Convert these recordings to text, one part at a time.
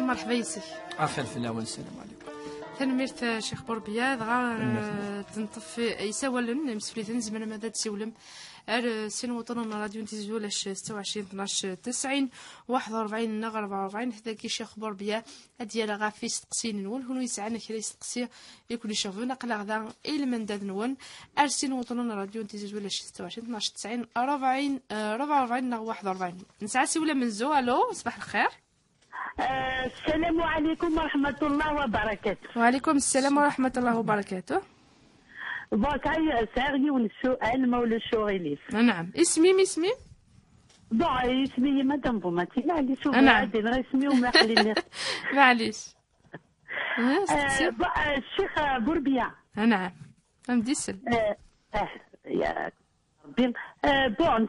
مرحبا يسك. اخر في الاول السلام عليكم. تنميرت شيخ بوربيا دغا تنطف يساولن مسفليتن زمان ماذا تسولم سين وطن راديو تيزولاش 26 12 90 41 44 حتى كي شيخ بوربيا ديال غا في تقسين نون هو يسعنا كرا يستقسي يكون يشوفونا قلا غدا المنداد نون ارسين وطن راديو تيزولاش 26 12 90 40 44 41 نسعى سيوله من زو. الو صباح الخير. السلام عليكم ورحمة الله وبركاته. وعليكم السلام ورحمة الله وبركاته. بوكاي ساغي ونسؤال مولا الشغيليف. نعم اسمي اسمي مدام بوماتي معليش نعم اسمي وما خليني معليش الشيخ بوربيا. نعم مديسل يا ربي بون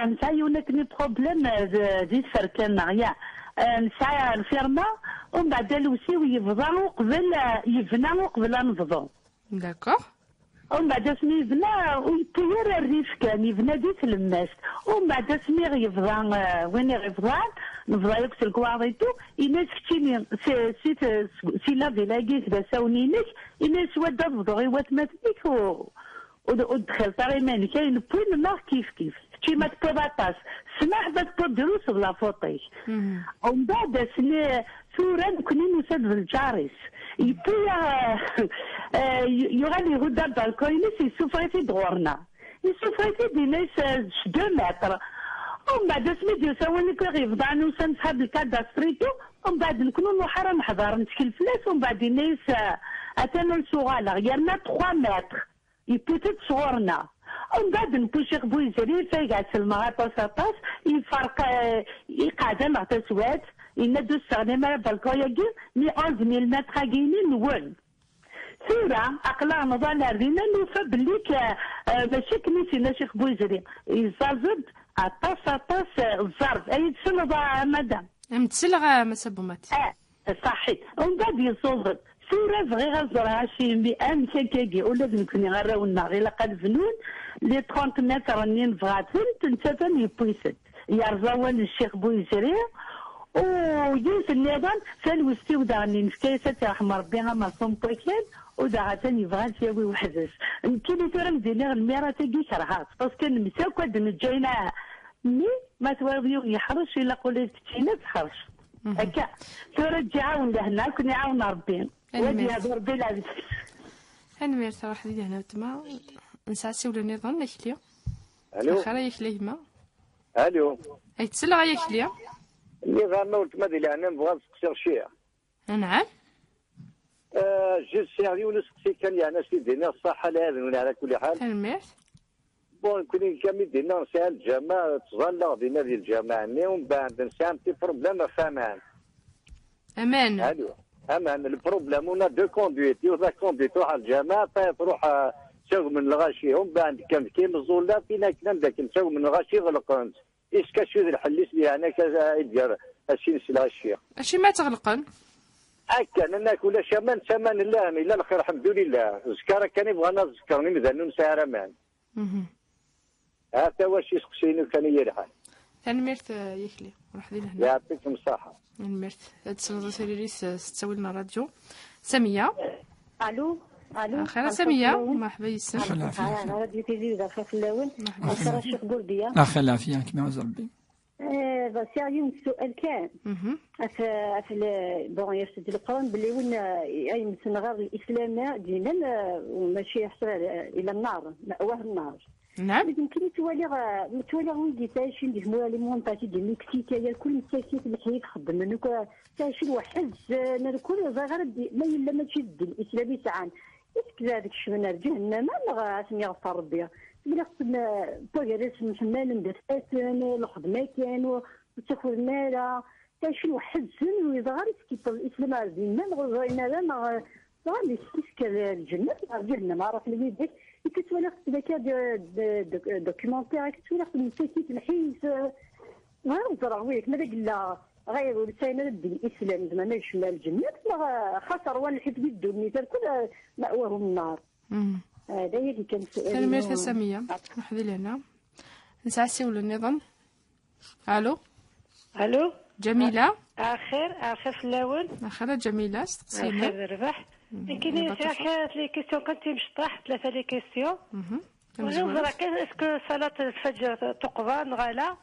نسا يونكني بروبليم دي فركان يا نسعى الفيرما ومن بعد الوسيو يفضى وقبل يبنى وقبل نفضو. داكوغ. ومن بعد سمي يبنى ويطير الريف كان يبنى دي تلماس ومن بعد سمي يفضى وين يفضى نفضى يكسل كواغيتو إناس كتيني سي لا فيلاكي كدا ساونينك إناس ودا فضو غيوات ماتنيك ودخل طاري ماني كاين بوين ما كيف كيما تبطاس سمح بك دروس بلا فوطيش ومن بعد سني ثورا كنين نسد بالجاريس يبويا يغالي غدا بالكوينيس يسوفريتي دغورنا يسوفريتي دي ناس 2 متر ومن بعد سمي ديال سواني كي غيفضاني وسنسحب الكاداستريتو ومن بعد نكونو محرم نحضر نشكل فلاس ومن بعد الناس اتانو الصغالة غيرنا 3 متر يبوتت صغورنا ومن بعد نكون شيخ بويزري فيقعد في المغاطة ساطاس يفرق يقعد مع تسوات يندو السغني على بالكوياكي 11,000 متر كاينين نول ثورة أقلا نضال رينا نوفى بليك ماشي كنيسينا شيخ بويزري يزازد أطاس الزرد أي تسلغ مدام متسلغ مسبومات صحيح ومن بعد يصوغد ثورة بغي غزرها شي بأن كاكاكي ولا نكوني غراونا غير لقد فنون لي 30 متر راني نبغاتن تنتفن يبويسد يرزاون الشيخ بويزري ويوس النظام فالوستي وداني نفكايسات رحم ربي غا صوم بويكلان وداغا تاني بغات ياوي وحدث كيلي تورا مديني الميرا تاكي كرهات باسكو نمساو كاد نجينا مي ما تواضيو يحرش الا قولي كتينا تحرش هكا تورا تجي عاون لهنا كون يعاون ربي ودي هذا ربي العزيز هنمير صراحة دي هنا تما نساسي ولا نظن يخليو. الو خير يخليه الو اي تسلغ يخليو اللي غانا ولتما ديال انا نبغى نسقسي شي. نعم جي سيريو نسقسي كان يعني سيدنا الصحة لهذا على كل حال. هنمير بون كوني كامل دينا نسال الجامعة تظل دينا ديال الجامعة ومن بعد نسام تي بروبليم فامان. امان. الو امان البروبليم ونا دو كوندويت ولا كوندويت تروح الجامعة تروح تسوق من الغاشي ومن بعد كاين الزولا فينا كلام ذاك نسوق من الغاشي غلقنت إيش شو ذي الحليس لي أنا كذا يدير أشين سلاشية. أشي ما تغلقن؟ أكن أنا كل شمان سمان الله إلا الخير الحمد لله زكرة كان يبغى أنا ذكرني مذنون سعر مان. هذا واش يسقسيني كان يرحل. ثاني ميرت يخلي راح دينا هنا. يعطيكم الصحة. ميرت تسلطوا سيريس تسوي لنا راديو. سمية. ألو خير سمية مرحبا يسر. أنا راديو تيزي داخل في اللون. مرحبا الشيخ بوردية. أخي العافية كما عز ربي. سيريو السؤال كان في بون يفسد القرآن باللي وين أي مثل غير الإسلام دينا وماشي يحصل إلى النار مأواه النار. نعم. يمكن توالي ويدي تاشي ندير موالي مونطاتي ديال مكسيكا يا كل مساكيت الحيط خدم منك تاشي واحد نركل غير ما إلا ماشي الدين الإسلامي ساعان كذلك شفنا جهنم ما غاسمي غفر ربي ملي خصنا بوغيرس نحمل ندير الخدمه كان وتاخذ المال تاشي واحد سن ويظهر كيف الإسلام عارفين ما نغزينا لا غادي يسكر الجنة جهنم عرف لي يديك كتولي ذاك دوكيومونتير كتولي مساكيت الحيس نهضر وياك ماذا قلا غير ولسانا الدين الاسلام زعما ما يشمل الجنه خسر ولا حيت بيدو النساء كل مأواهم النار. هذا هي اللي كان سؤال. كلمة سمية نحضي لهنا نسعسي ولا النظام. الو جميلة. اخر في الاول. اخر جميلة استقسينا. اخر الربح. كاينين شي لي كيسيون كنتي مشطح 3 لي كيسيون. ونوضر اسكو صلاة الفجر تقضى نغالا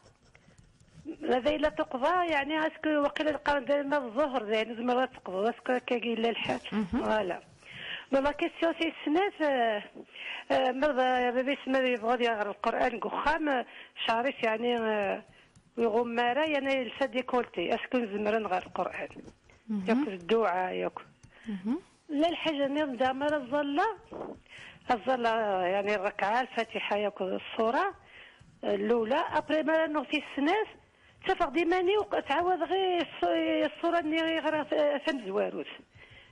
هذا الا تقضى يعني اسكو وقيلا القرن ديالنا الظهر يعني زعما مرات تقضى اسكو كاين لا الحال فوالا. لا كيسيون سي السناف مرضى بابي سما يبغى يقرا القران قخام شاريس يعني ويغمارة يعني لسا ديكولتي اسكو نزمر نغير القران ياكل الدعاء ياكل لا الحاجه نبدا مره الظلة يعني الركعه الفاتحه ياكل الصوره الاولى ابري ما نغتي السناس تفق ديماني وتعاود غير الصوره اللي غير فم زواروت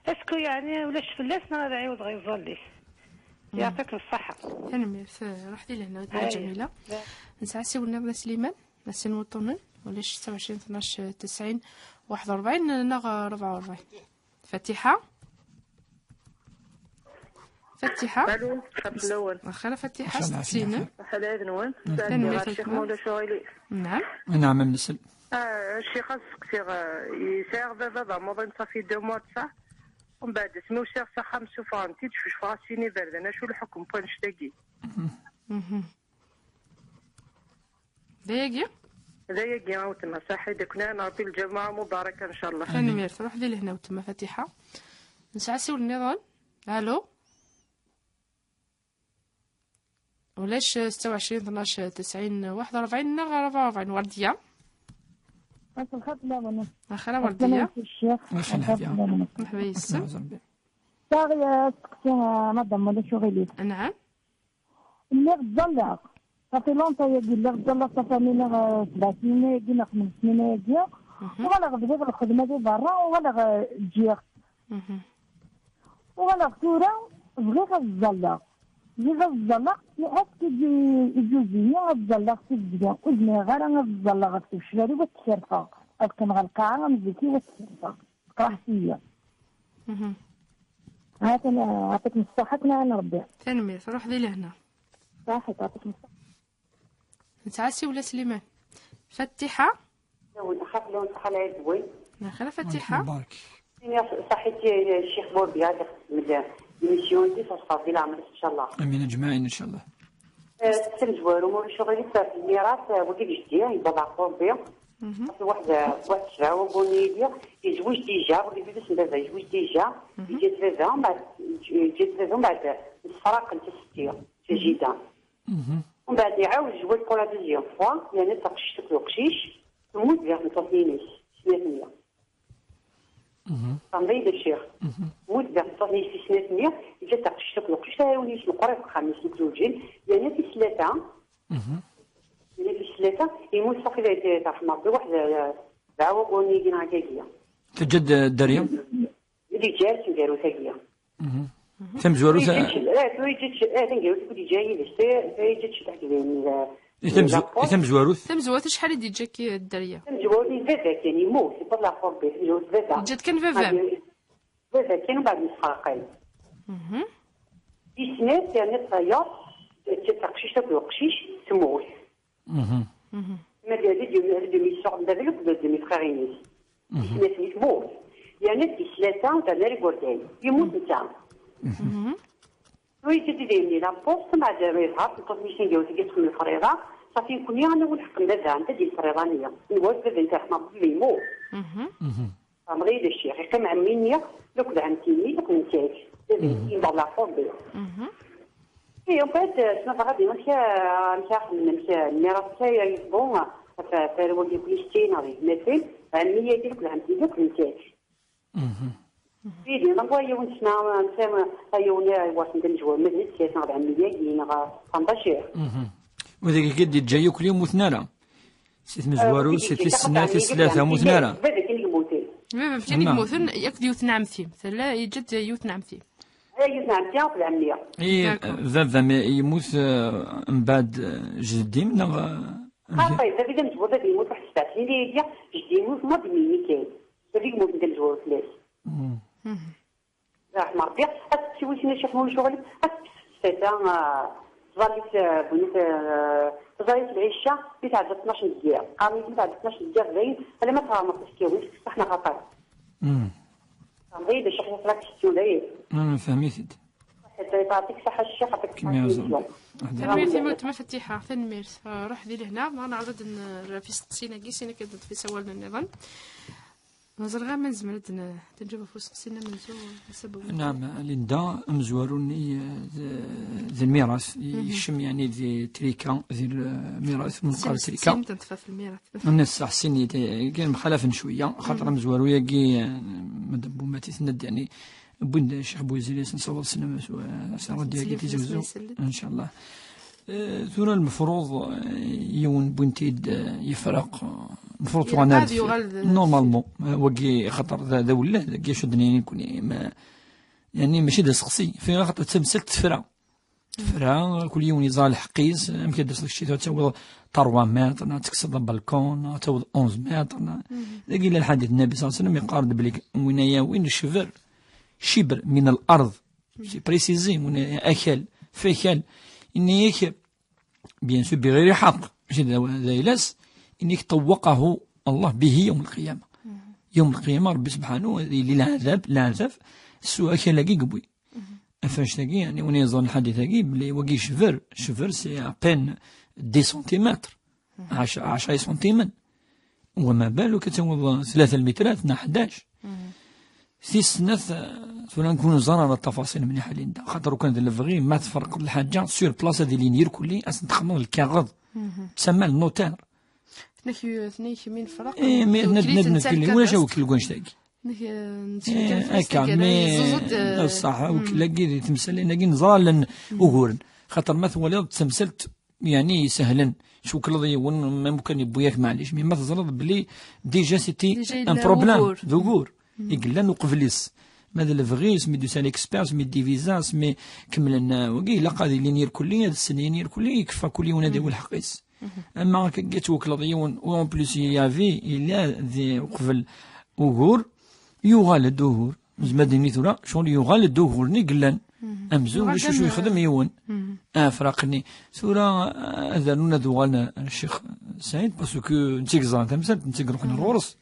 اسكو يعني ولاش فلاسنا عاود غير يظلي يعطيك الصحه. انا رحتي لهنا جميله نسعسي ونبدا سليمان نسين وطنن ولاش 27 12 90 41 نغ 44 فاتحه الو خط الاول اخر فاتحه ستين حدا نوان الشيخ مولا شويلي. نعم مسل الشيخ خاصك يسير بابا موضوع صافي 2 موا صح ومن بعد سمو سير صح مسوف انتي تشوف فراسيني برد انا شو الحكم بونش تاكي دايقي وتما صحي دكنا نعطي الجماعه مباركه ان شاء الله. انا مير تروح لي لهنا وتما فاتحه نسعسي النظام. الو ولاش 26 12 90 41 نغ 44 ورديه اخر ورديه مرحبا يسا صاغي سقسي مدام ولا شغلي. نعم اللي غزلق صافي لونطا يجي اللي غزلق صافي لنا 7 سنين يجي ناخذ 5 سنين يجي ولا غبدي الخدمه دي برا ولا تجي ولا ثورة بغيت غزلق غزلق لأسك يجوزيني غزلق في الدنيا وزني غير غزلق في الشلالي والتشرفة أكن غالقاعة غمزيكي والتشرفة قرحتية هاتني عطيك مصطحتنا أنا ربي تنمير روح ذي لهنا صحيح عطيك مصطحت نتعسي ولا سليمان فتحة نخاف لو نصحى العيد بوي نخلا فتحة صحيتي الشيخ بوربيا من الميسيون دي صافي العمل ان شاء الله. امين اجمعين ان شاء الله. تنزوارو مول شغلي في الميراث وكي جدي يبدا قربي واحد الشهر وبوني لي يزوج ديجا ولي بيدس بابا يزوج ديجا يجي 3 بعد يجي 3 بعد الفراق انت 6 في جيدا ومن بعد يعاود يزوج بور لا دوزيام فوا يعني تقشيش القشيش تموت فيها من تصنينيش 800 تنظيم الشيخ موت بيع تصنيش في 800 يجي تقشيش القشيش ونيش القريب الخامس الزوجين يعني في 3 يعني في 3 يموت صافي تعرف مرضي واحد دعوه بوني كينا هكاكيا تجد الدريا اللي جالس نديرو ثاقيه تم زوارو يتم زوارو شحال يدي جاك الدريه تم زوارو فافا كان يموت يطلع فوق يجوز فافا جات كان فافا كانوا بعد مسخرقين في سنات يعني طيار تقشيش تاكل قشيش تموت ما ديال دي ميسور دابا دي مي فخارينيس سنات اللي تموت يعني في 3 تاع ناري قردين يموت نتا وي تديرني لا بوست مع الرياضه الكوميسيون ديال تيدخل الفريضه صافي نكون انا ونحكم بابا انت ديال الفريضانيه نقول بابا انت حنا بليمو امري لي الشيخ كان عمينيا لوك عمتيني لوك نتاك يبغى لا فوبي اي اون فيت شنو غادي ماشي الميراث تاعي بون فالو ديال كريستين هذه مثلا عمية ديالك عمتي لوك نتاك فيدي نبغي ونسمع نسمع ايوني واش نديروا مدرسه سياسه على عمليه كاين 15 وذاك كيدي جاي كل يوم مثنارا سيت مزوارو سيت السنات 3 مثنارا هذا كاين الموتين بابا فين الموثن ياك يوث نعمتي مثلا يجد يوث نعمتي يوث نعمتي في العمليه اي فافا يموت من بعد جدي من طيب هذا نجبر هذا يموت واحد 7 سنين اللي جدي يموت ما بميني كاين هذيك يموت ندير جوج فلاس راح مرضي شي وين شي حمول شغل حتى ظلت بنيت ظلت العشاء تعدى 12 دقيقة قامت تعدى 12 دقيقة زين أنا ما فهمت تسكيوي احنا خطر غير شحال فراك السولية فهميت حتى يعطيك صحة الشيخ تنميرتي مفاتيحة تنميرت روح ديري هنا ما نعرض في سقسينا كيسينا كدت في سوالنا النظام نظر غير من زمرت تنجيب في سقسينا من سبب نعم ليندا مزوروني ذي الميراث يشم يعني ذي تريكا ذي الميراث من قبل تريكا تنتفى في الميراث الناس حسيني كان مخالف شويه خاطر مزورو ياكي مدبو ماتي تند يعني بون الشيخ بوزيري نصور السينما سنه ديالي تيزوزو ان شاء الله ثم المفروض يون بنتيد يفرق المفروض وانا نورمالمون وكي خاطر ذا ولا كي شدني يكون ما يعني ماشي دا سقسي في خاطر تمثلت فرا كل يوم يزال حقيس يمكن درس الشيء تاول 3 متر تكسر البالكون تاول 11 متر لكن الحديث النبي صلى الله عليه وسلم يقارن بليك وين الشفر شبر من الارض سي بريسيزي من اكل فيكل انك بيان سو بغير حق ماشي ذايلاس انك طوقه الله به يوم القيامه يوم القيامه ربي سبحانه العذاب السوء كلاكي قبوي فاش تاكي يعني وني يظن الحديث تاكي بلي وكي شفر سي ابين 10 سنتيمتر 10 سنتيمتر وما بالك تاول 3 مترات 11 في السنة فلا نكون زرنا التفاصيل من حالين دا خاطر كان الفغي ما تفرق الحاجة سور بلاصة ديال لينير كلي أصلا تخمر الكاغض تسمى النوتير ثنيك من فرق ند ولا جا وكل كونش تاكي هكا مي صح وكلاكي تمثل لنا كي نزرا لن أغورن خاطر مثلا تمثلت يعني سهلا شو كل ضيون ما ممكن يبوياك معليش مي ما تزرد بلي ديجا سيتي ان بروبليم ذكور يقول لنا قفليس ماذا الفغيس مي دوسان اكسبيرس مي ديفيزاس مي كملنا وكي لا قادي لينير كلي هذا السنينير كلي يكفى كل يوم هذا هو الحقيس اما كيت وكل ضيون اون بليس يافي الا ذي قفل وغور يغال دوغور زمادني ثورا شغل يغال دوغور ني قلان امزور شو يخدم يون فراقني ثورا هذا نونا دوغالنا الشيخ سعيد باسكو نتيك زان تمثل نتيك روحنا الغرس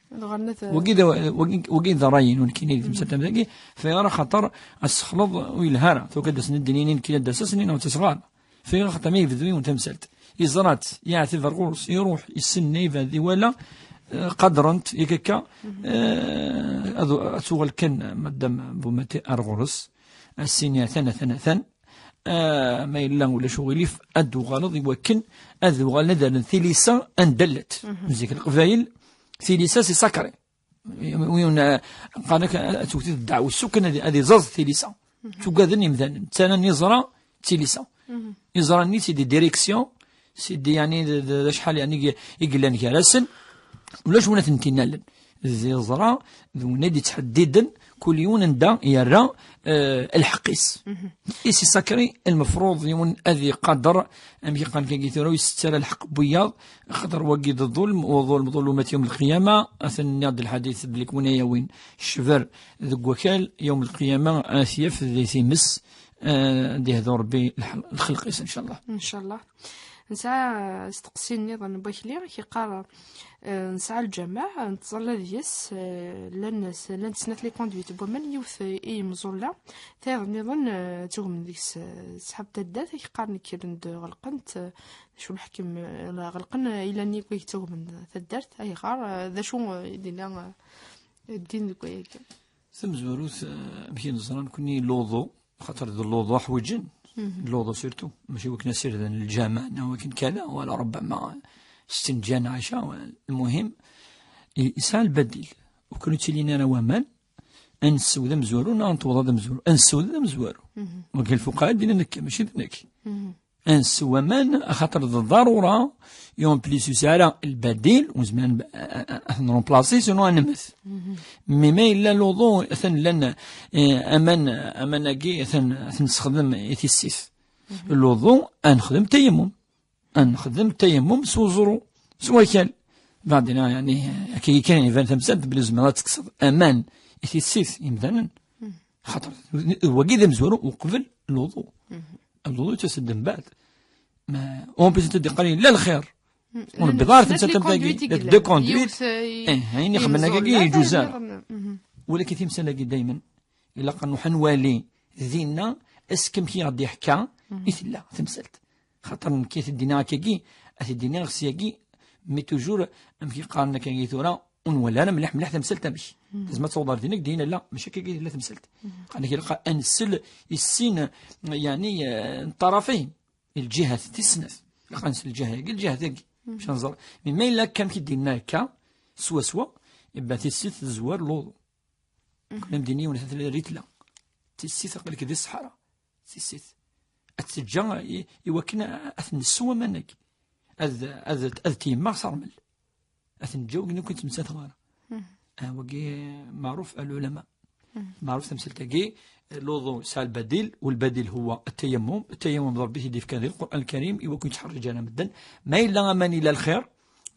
وكذا راين ونكيني تمثل تمثل فيرى خطر السخلط ويلهارا تو كدس ندنينين كي دس سنين او تصغار في خطر ما يفذوي وتمثلت يزرات يعتذر غرس يروح يسني فهذه ولا قدرنت يكاكا أتوغل كان مدام بوماتي أرغرس السنة ثنا ما إلا ولا شغلي في أدو غلط يوكن أدو غلط ثليسا أندلت مزيك القبايل ثليسا سي ساكري وين قالك أتوكتي الدعوة السكن هذه زاز ثليسا شو قادرني مثلا تانا نزرا ثليسا يزرا ني سي دي ديريكسيون سي دي يعني شحال يعني يقلان كراسن ولاش ونا تنتينالن زي زرا ونادي تحديدا كل يوم ندا يرى الحقيس إيسي ساكري المفروض يون أذي قدر أم يقال كيثورو يستر الحق بياض خطر وقيد الظلم وظلم ظلمات يوم القيامة أثنى الحديث بليك وين وين الشفر ذو وكال يوم القيامة آسيف ذي ثمس دي هذا ربي الخلق إن شاء الله إن شاء الله نسعى استقسيني ظن بكلي كيقال نسعى الجماعة نتصلى ديس لان سنات لي كوندويت بومن يوث اي مزولا تاغ نظن توم ديس سحاب تدات كيقارن كيرند غلقنت شو الحكم غلقن الى ني كوي توم تدارت اي غار ذا شو دينا الدين كويك سمزوروث بكي نزران كوني لوضو خاطر اللوضو حوجن اللوضو سيرتو ماشي وكنا سير الجامع ولكن كذا ولا ربما استنجان عشاء المهم يسعى البديل وكانوا تلينا ومان أنسو ذا مزورو نانطو ذا مزورو أنسو ذا مزورو وكان الفقهاء دينا نكا ماشي ذنك أنسو ومان خاطر الضرورة يوم بليس يسعى البديل وزمان نرومبلاسي سنو نمث مما إلا لوضو أثن لنا أمان أكي أثن نستخدم إثيسيس اللوضو أنخدم تيمم سوزرو سواكل بعدين يعني كي كان يفان تمسد بالزمانات تقصد أمان إثيسيس يمثلا خاطر وكيدا مزورو وقبل الوضوء تسد من بعد ما اون بليس تدي قليل لا الخير والبضار تنسى تمتاقي دو كوندويت هيني خمنا كاكي جوزار ولكن تمسنا دائما الا قالوا حنوالي ذينا اسكم كي غادي يحكى لا تمثلت خاطر كي تدينا كاكي تدينا غسياكي مي توجور ام كي قارنا كاكي ثورا ونولا انا مليح تمثلت باش لازم تصور دينك دينا لا ماشي كاكي لا تمثلت انا كيلقى انسل السين يعني الطرفين الجهه تسنف لقى نسل الجهه الجهه ذاك باش نزر ما الا كان كيدينا هكا سوا يبقى تيسيت الزوار لوضو كنا مديني ولا ريت لا تيسيت قال لك دي الصحراء تيسيت اتسجا يوكنا اثن السوا منك اذ تيما صرمل اثن جو كنت مسات غاره وكي معروف العلماء معروف تمثل كي لوضو سال البديل والبديل هو التيمم ضرب به في كذا القران الكريم يوكن تحرج انا مدن ما الا من الى الخير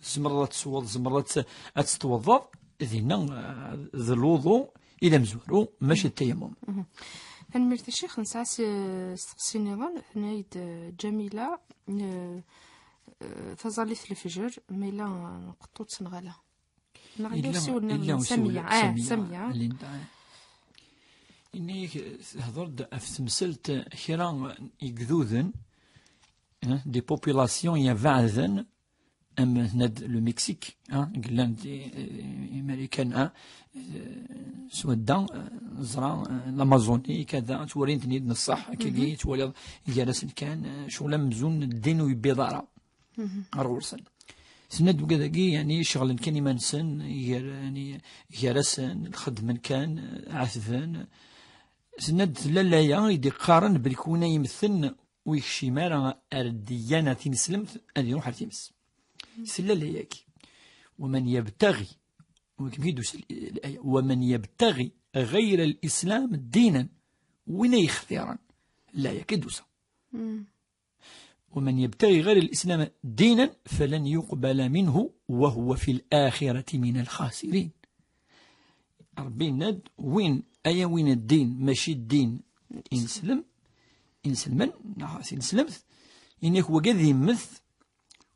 زمرات تصوض زمرات تتوضا ذينا ذا الوضوء الى مزورو ماشي التيمم. هنمرت الشيخ نسعس سقسي نظام حنايد جميله تظلت الفجر ميلا نقطوط سنغالا نغير سمية إني هضرت في تمثلت كرا يقذوذن دي بوبولاسيون يفعذن أم ند لو مكسيك قلنا دي أمريكان سودا زرا الأمازوني كذا تورين تنيد نصح كي تولي جالس كان شغل مزون الدين ويبيضارا أرورسن سند وكذا يعني شغل كان منسن يعني جالسن الخدمة كان عثفان سند لا يدي قارن بالكون يمثلن ويكشي مارا الديانة تنسلم أن يروح التمس سلا ياكي ومن يبتغي الآية ومن يبتغي غير الإسلام دينا وين يختارا لا يكدوسا ومن يبتغي غير الإسلام دينا فلن يقبل منه وهو في الآخرة من الخاسرين. ربي ند وين أيا وين الدين ماشي الدين إنسلمن إنسلمت إنك هو قد يمث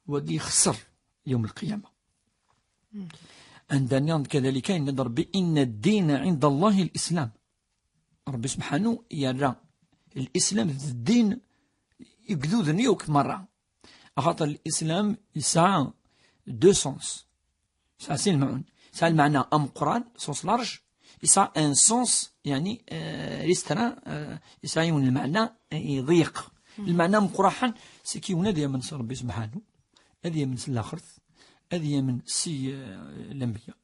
وقد يخسر يوم القيامة. عندنا كذلك إن ربي إن الدين عند الله الإسلام. ربي سبحانه يرى الإسلام الدين يقدود نيوك مرة خاطر الإسلام يسعى دو سونس سا المعنى سا المعنى أم قرآن سونس لارج يسعى ان سونس يعني ريستران يسعى من المعنى يضيق المعنى مقرحا سكي ونادي من ربي سبحانه هذه من الآخرة هذه من سي الأنبياء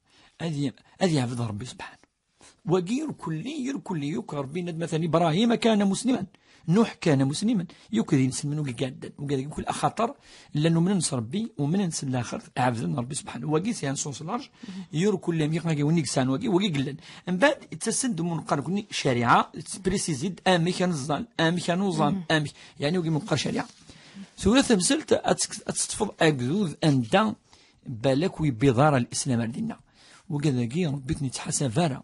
هذه عبد ربي سبحانه وغير كل يوك ربي مثلا إبراهيم كان مسلما نوح كان مسلما يوكذي نسلمن وقاعد يقول أخطر لأنه من نصر ربي ومن نسل الآخر عبد ربي سبحانه وقيس يعني صوص لارج يور كل يوم يقنع ونيك سان وقي قلن من بعد تسد من قرن شريعة بريسيزيد آمي كان الظال آمي كان وظان آمي يعني وقي من قر شريعة سورة تمثلت أتستفض أجذوذ أندا بالك ويبيضار الإسلام عندنا وكذا كي ربي نتحسن فارا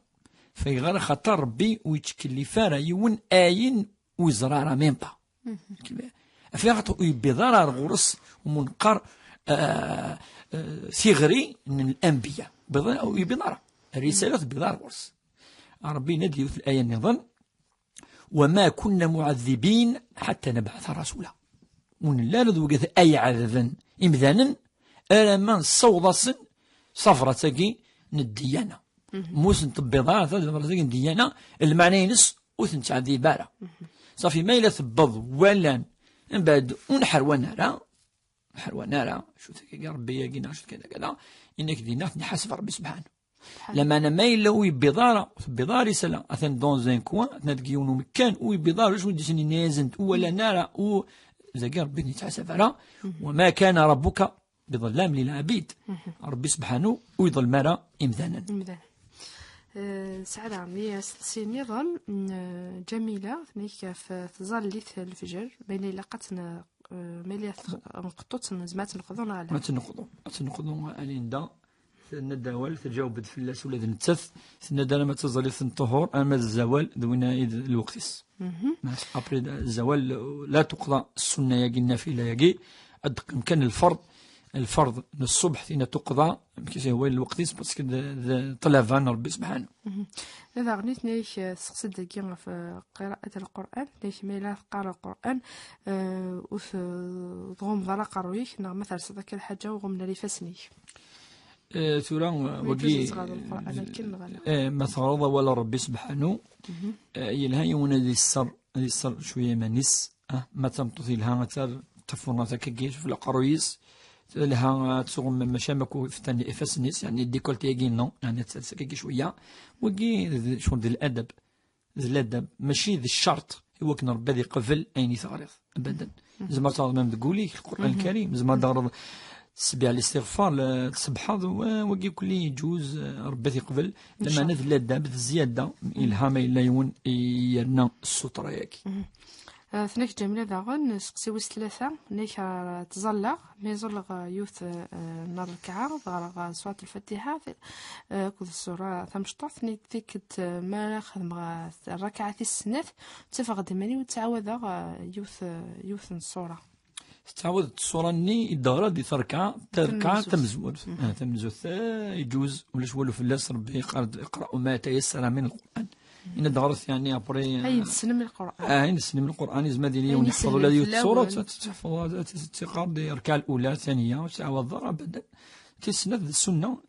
فيغار خطر ربي ويتكلي فارا يون آين وزرارة ميمبا فيغطو يبيضار الغرس ومنقر ثغري من الأنبياء أو يبيضار الرسالة بيضار غرس ربي ندي في الآية النظام وما كنا معذبين حتى نبعث رسولا لا نذوق أي عذبا إمذانا ألما صوضا صفرة نديانا موسن تبيضا نديانا المعنى ينس وثن تعذيب بارا صافي ما إلا ثبض ولا من بعد ونحر نارا شو يا ربي يقينا شو كذا إنك دينا نحاسب ربي سبحانه لما أنا ما إلا ويبيضارا بيضاري سلا أثن دون زين كوان نتقيونو مكان ويبيضار شو ديسني نازنت ولا نارا زكي ربي نتحاسب على وما كان ربك بظلام للعبيد ربي سبحانه ويظل مرا إمذانا سعد عمي سي نظام جميلة ثنيك في ظليت الفجر بين لقتنا ملي نقطوط زعما تنقضونا على ما تنقضوا الين دا نداول تجاوب فلاس ولا نتث ندانا ما تزالي الطهور اما الزوال دوينا الوقتس ابري الزوال لا تقضى السنه يجي النافله يجي كان الفرض الصبح فينا تقضى كيف هو الوقتس باسكو طلبان ربي سبحانه. إذا غنيت نيش سقسد دقيقة في قراءة القرآن نيش ميلا قارئ القرآن وث ضغم ضلا قرويك نغ مثلا صدق الحاجة وغمنا لي فسنيش ثورا وقي ما ثغرض ولا ربي سبحانه يلها يونا دي السر شوية منس ما تمطثي لها تفرنا تكيش في القرويس لها تسوغ مشامك فتاني افسنيس يعني ديكولتي يجينا يعني تسكيكي شويه وكي شغل ديال الادب ماشي ذي الشرط هو كنا ربي قبل اين ثغرض ابدا زعما تعظم تقولي القران الكريم زعما دار تسبيح الاستغفار تسبحض وكي كل يجوز ربي قبل لما نذ الادب الزياده الهام الا يون يرنا السطر ياكي ثناك جميلة داغن سقسيو ثلاثة نيك تزلق ميزلق يوث نار الكعار ضغرق سورة الفاتحة كذ السورة ثمشطاف نيك ذيك ما خدم الركعة السنات تفق دماني وتعاود يوث الصورة تعاود الصورة ني الدورة دي تركع تمزول يجوز ولا شوالو في اللاس ربي يقرأ ما تيسر من القرآن إن دارت يعني أبري هاي نسلم القرآن نسلم القرآن زعما ديالي ونحفظوا لا ديال السورة تحفظ تقام ديال الركعة الأولى الثانية وتعاود أبدا تسند السنة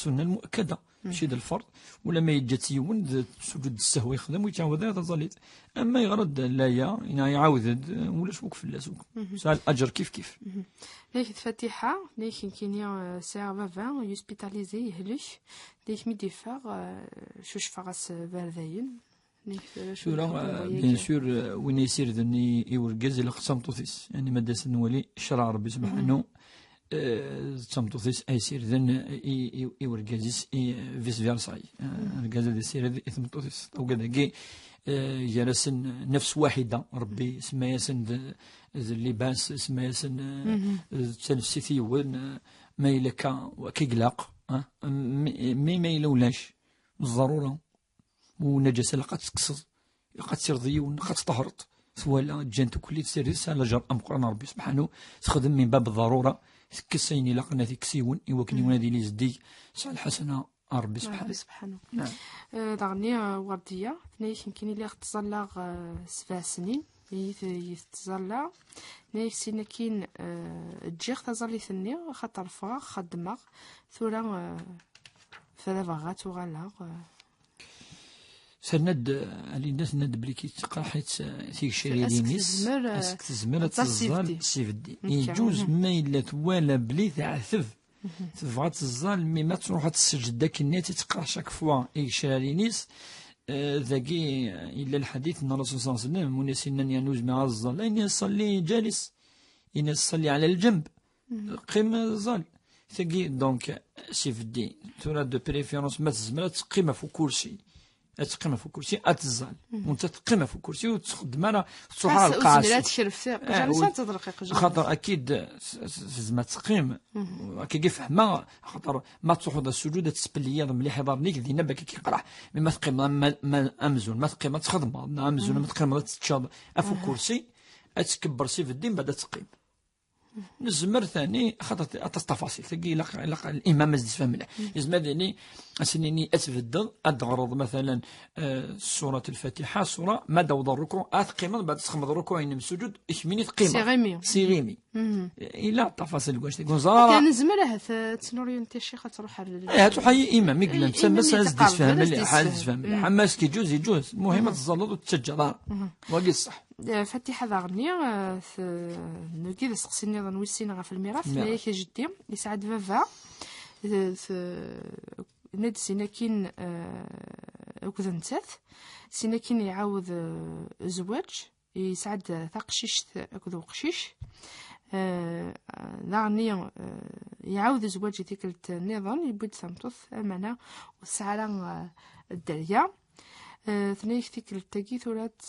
المؤكدة ماشي ديال الفرض ولا ما يجات يون سجود السهو يخدم ويتعاود هذا ظليت أما يغرد لا يعاود ولا شوك في اللاسوك سال الأجر كيف ليك الفاتحة ليك كاين ساعة بافا يسبيتاليزي يهلش ليك ميدي فاغ شوش فاغس فارداين بيان سور وين يسير ذني يورجز إلى قسم طوثيس يعني مدرسة نولي شرع ربي سبحانه تمطوثيس أي سير ذن يورجز فيس فيرساي الجزء ذي سير ذي تمطوثيس أو كذا جي جالس نفس واحدة ربي اسمها ياسن اللباس اسمها ياسن تنفسيتي ون ما يلكا وكيقلق ما يلولاش بالضرورة ونجاسة لقد تكسر لقد ترضي ولقد تطهرت سواء جانت كلي تسير على جر أم قرآن ربي سبحانه تخدم من باب الضرورة كسيني لقنا في كسيون يوكني ونادي لي زدي سال الحسنة ربي سبحانه نعم دغني وردية ثنيش يمكن لي تزلق 7 سنين يتزلق نايف سينا كين تجيغ تزلي ثني خاطر فراغ خدماغ ثورا فلا بغات وغالا سند علي الناس ند بلي كيتقرا حيت تيك شريرينيس اسك تزمر تزال سيفدي يجوز ما الا ولا بلي تعثف تبغى تزال مي ما تروح تسجد داك النيت تقرا شاك فوا يشريرينيس ذاكي الا الحديث ان الرسول صلى الله عليه وسلم منسينا ينوز مع الظل ان يصلي جالس ان يصلي على الجنب قيم زال ثقي دونك سيفدي تورا دو بريفيرونس ما تزمر تقيم في كرسي تقيم في كرسي اتزال وانت تقيم في كرسي وتخدم انا تروح على القاعه زميلات شرف خاطر اكيد زعما تقيم كي فهمها خاطر ما تروح السجود تسبليا مليح يضرنيك دينا باكي كيقرا ما تقيم ما امزون ما تقيم ما تخدم ما امزون ما تقيم ما تتشاض في كرسي تكبر سيف الدين بعد تقيم نزمر ثاني خاطر التفاصيل تلقي الامام مازال تفهم مليح يزمدني اسنيني اتفدد ادغرض مثلا سوره الفاتحه سوره ما داود الركوع اثقيم بعد تخمض الركوع من السجود اكمني تقيم سيغيمي الى التفاصيل واش تقول زراره كان نزمرها تنورينتي الشيخ تروح تروح اي امام يقول تسمى تفهم مليح تفهم حماس يجوز المهم تزلط وتسجل واقي الصح فاتحة ضغني نوكي سقسيني نويسينا في الميراث مليك جدي يسعد فافا ناد سيناكين وكذا سيناكين يعاود زواج يسعد ثقشيش أكذو قشيش ضغني يعاود زواج ديك النظام يبد ثمطث أمانة وسعرا الدريا ثنيك ثيك التاكي ثورات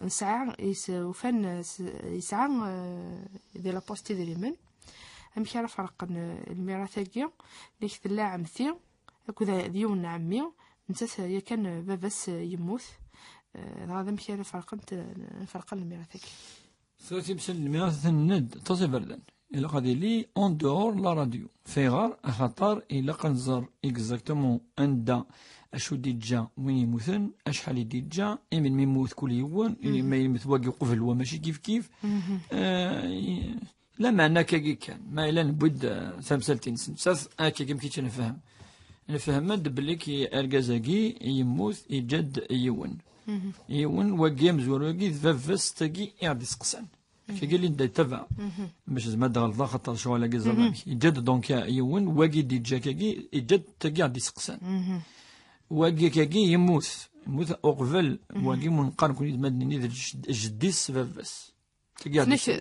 نسعى وفن يسعى ديال لابوستي ديال اليمن أمك على فرق الميراثاكي اللي كتلا عمتي أكو ديون عمي نتا هي كان باباس يموت هذا أمك على فرق الميراثاكي. ثلاثي بس الميراث الند تصي بردن إلا قادي لي أون دور لا راديو فيغار خطر إلا قنزر إكزاكتومون عند أشو ديجا وين يموتن أشحال ديجا إمن ميموت كل يوم ما يموت واقي قفل هو ماشي كيف لا معنى كاكي كان ما إلا نبود ثمثلتين سنساث كي كيتش نفهم بلي كي أركازاكي يموت يجد يون واقي مزور واقي ذفاس تاكي يعدي سقسان كي قال لي ندا تبع باش زعما غلط خاطر شغل كي زعما يجد دونك يون واقي ديجا كاكي يجد تاكي يعدي سقسان واقي كاكي يموت أقبل واقي منقر كون يتمدني جديس فافاس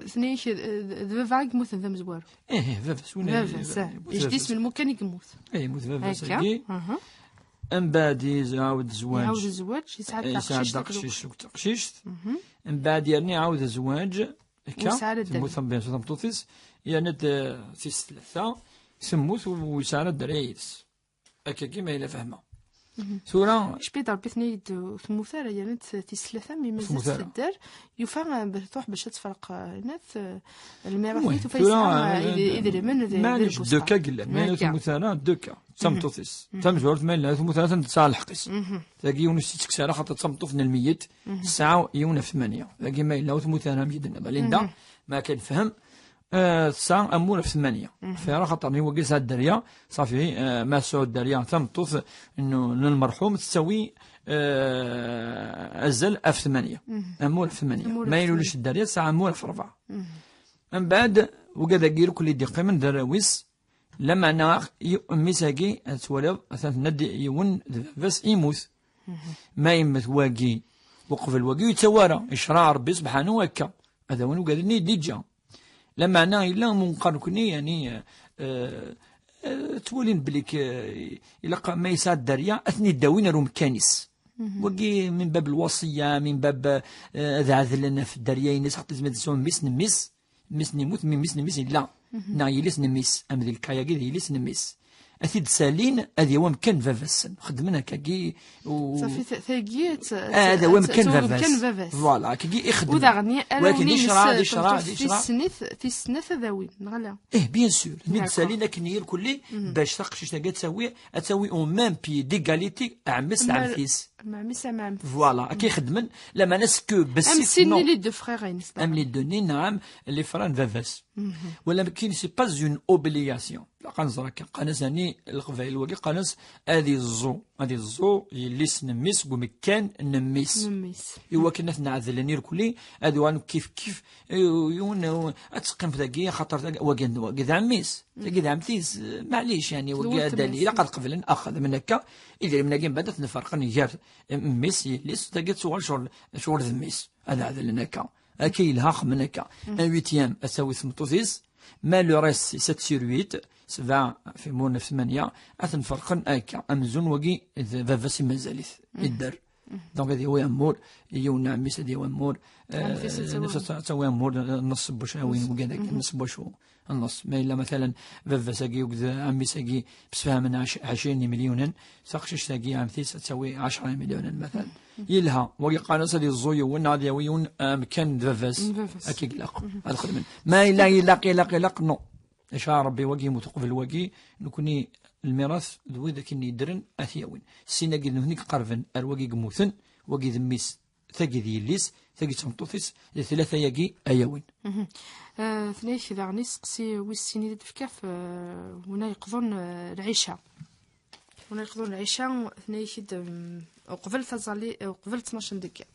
ثنيش ذبابا يموت ذا مزوار فافاس جديس من المكان يموت يموت فافاس من بعد يعاود الزواج يسعد تقشيش من بعد يعني يعاود الزواج تموت بين صوتوفيس يعني تيس ثلاثة سموت ويسعد الدرايس هكا كيما إلا فهمها ثورة شبيد ربي ثني ثموثارة يعني تيس ثلاثة مي مازال تدار يفهم تروح باش تفرق ناس الميراث وفيسها إذا من مانيش دوكا قلنا مانيش ثموثارة دوكا تمطوثيس تمزورت مالا ثموثارة تسعة الحقيس ثاقي يونس تكسارة خاطر تمطوثنا الميت الساعة يونا في 8 ثاقي مالا ثموثارة ميدنا باليندا ما كان فهم الساعة أمورة في 8 فيرا خاطر هو قيس الدريا صافي ما سعود الدريا تمطوث إنه المرحوم تساوي أزل في 8 أمورة في 8 ما يلولش الدريا الساعة أمورة في 4 من بعد وقادا كيرو كل دقيقة من دراويس لما أنا ميساكي أتولد أثناء ندي يون بس يموت ما يموت واقي وقف الواقي يتوارى إشراع ربي سبحانه وكا هذا وين وقادني ديجا لما أنا إلا منقركني يعني تولين بليك إلا ما يساعد الدريا أثني الداوين روم كانيس وقي من باب الوصية من باب ذا عذلنا في الدريا ينس حتى زمد سون مس نموت من مس نمس لا نا يلس نمس أم ذي الكاياكي يلس نمس أثيد سالين هذا هو مكان فافاسن خدمنا كاكي صافي ثاقيت هذا هو مكان فافاس فوالا كاكي يخدم ولكن يشرع في السنة ذاوين نغلا بيان سور نيت سالين لكن هي الكل باش تقشش تساوي اون ميم بي ديغاليتي عمس عمثيس مع فوالا كي خدمن لما ناس كو بس سيني لي دو فخيرين ام لي دوني نعم لي فران فافاس ولكن سي با اون اوبليغاسيون قنصر قنصني القبائل وكي قنص هذه الزو يليس نميس ومكان نميس إوا كنا نعذلني الكلي هذو كيف يون اتسقم في ذاكي خاطر وكي عميس ذاكي عمتيس معليش يعني وكي دليل قد قبل اخذ من هكا اذا من هكا بدات نفرق نجار ميس يليس ذاكي شغل ذميس هذا عذلنا هكا هكا يلهاق من هكا ان 8 اساوي ثمطوثيس ما لو ريست 7 sur 8 7 في مون في 8 أتنفرقن أكا أمزون وقي فافاسي مازاليث الدر دونك هذه هو أمور يونا عميس هذه هو أمور تسوي أمور نص بوشاوين وكذاك نص بوشو النص ما إلا مثلا فافاساكي وكذا عميساكي بسفها من 20 مليونا ساقشش تاكي عمثيس تسوي 10 مليونا مثلا يلها وقي قانص هذه الزوي ونادي ويون مكان فافاس أكيد لاق هذا خدمة ما إلا يلاق نو إشاء ربي وقي متقبل وقي نكوني الميراث ذوي ذاك يدرن أثياوين السينا قد هنيك قرفن الوقي قموثن وقي ذميس ثقي ذي الليس ثقي تمطوثيس ثلاثة يقي أياوين ثنايش إذا غني سقسي ويسيني تفكاف ونا يقضون العشاء ثنايش قبل تزالي قبل 12 دقيقة